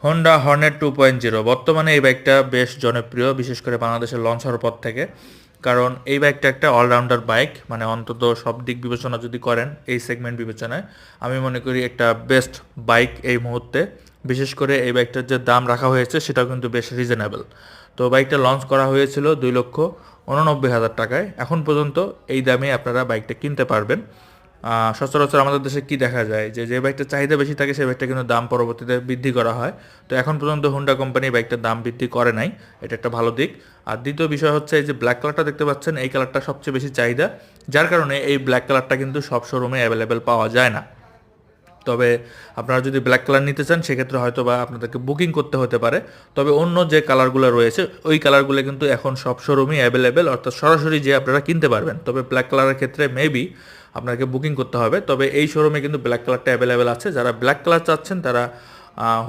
Honda Hornet 2.0 বর্তমানে এই বাইকটা বেশ জনপ্রিয়, বিশেষ করে বাংলাদেশে লঞ্চ হওয়ার পর থেকে। কারণ এই বাইকটা একটা অলরাউন্ডার বাইক, মানে অন্তত সব দিক বিবেচনা যদি করেন এই সেগমেন্ট বিবেচনায়, আমি মনে করি একটা বেস্ট বাইক এই মুহূর্তে। বিশেষ করে এই বাইকটার যে দাম রাখা হয়েছে সেটাও কিন্তু বেশ রিজনেবল। তো বাইকটা লঞ্চ করা হয়েছিল 2,89,000 টাকায়। এখন পর্যন্ত এই দামে আপনারা বাইকটা কিনতে পারবেন। সচরাচর আমাদের দেশে কি দেখা যায়, যে যে বাইকটার চাহিদা বেশি থাকে সেই বাইকটা কিন্তু দাম পরবর্তীতে বৃদ্ধি করা হয়। তো এখন পর্যন্ত হোন্ডা কোম্পানি বাইকটার দাম বৃদ্ধি করে নাই, এটা একটা ভালো দিক। আর দ্বিতীয় বিষয় হচ্ছে এই যে ব্ল্যাক কালারটা দেখতে পাচ্ছেন, এই কালারটা সবচেয়ে বেশি চাহিদা, যার কারণে এই ব্ল্যাক কালারটা কিন্তু সব শোরুমে অ্যাভেলেবেল পাওয়া যায় না। তবে আপনারা যদি ব্ল্যাক কালার নিতে চান সেক্ষেত্রে হয়তো বা আপনাদেরকে বুকিং করতে হতে পারে। তবে অন্য যে কালারগুলো রয়েছে ওই কালারগুলো কিন্তু এখন সব শোরুমই অ্যাভেলেবেল, অর্থাৎ সরাসরি যে আপনারা কিনতে পারবেন। তবে ব্ল্যাক কালারের ক্ষেত্রে মেবি আপনাকে বুকিং করতে হবে। তবে এই শোরুমে কিন্তু ব্ল্যাক কালারটা অ্যাভেলেবেল আছে। যারা ব্ল্যাক কালার চাচ্ছেন তারা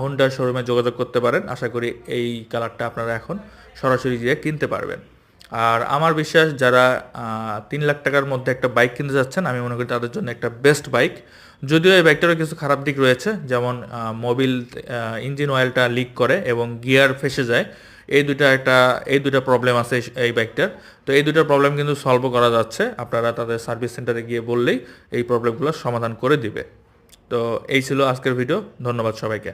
হোন্ডা শোরুমে যোগাযোগ করতে পারেন। আশা করি এই কালারটা আপনারা এখন সরাসরি গিয়ে কিনতে পারবেন। আর আমার বিশ্বাস যারা 3 লাখ টাকার মধ্যে একটা বাইক কিনতে যাচ্ছেন, আমি মনে করি তাদের জন্য একটা বেস্ট বাইক। যদিও এই বাইকটারও কিছু খারাপ দিক রয়েছে, যেমন মোবিল ইঞ্জিন অয়েলটা লিক করে এবং গিয়ার ফেসে যায়। এই দুটা প্রবলেম আছে এই বাইকটার। তো এই দুটা প্রবলেম কিন্তু সলভও করা যাচ্ছে, আপনারা তাদের সার্ভিস সেন্টারে গিয়ে বললেই এই প্রবলেমগুলো সমাধান করে দিবে। তো এই ছিল আজকের ভিডিও। ধন্যবাদ সবাইকে।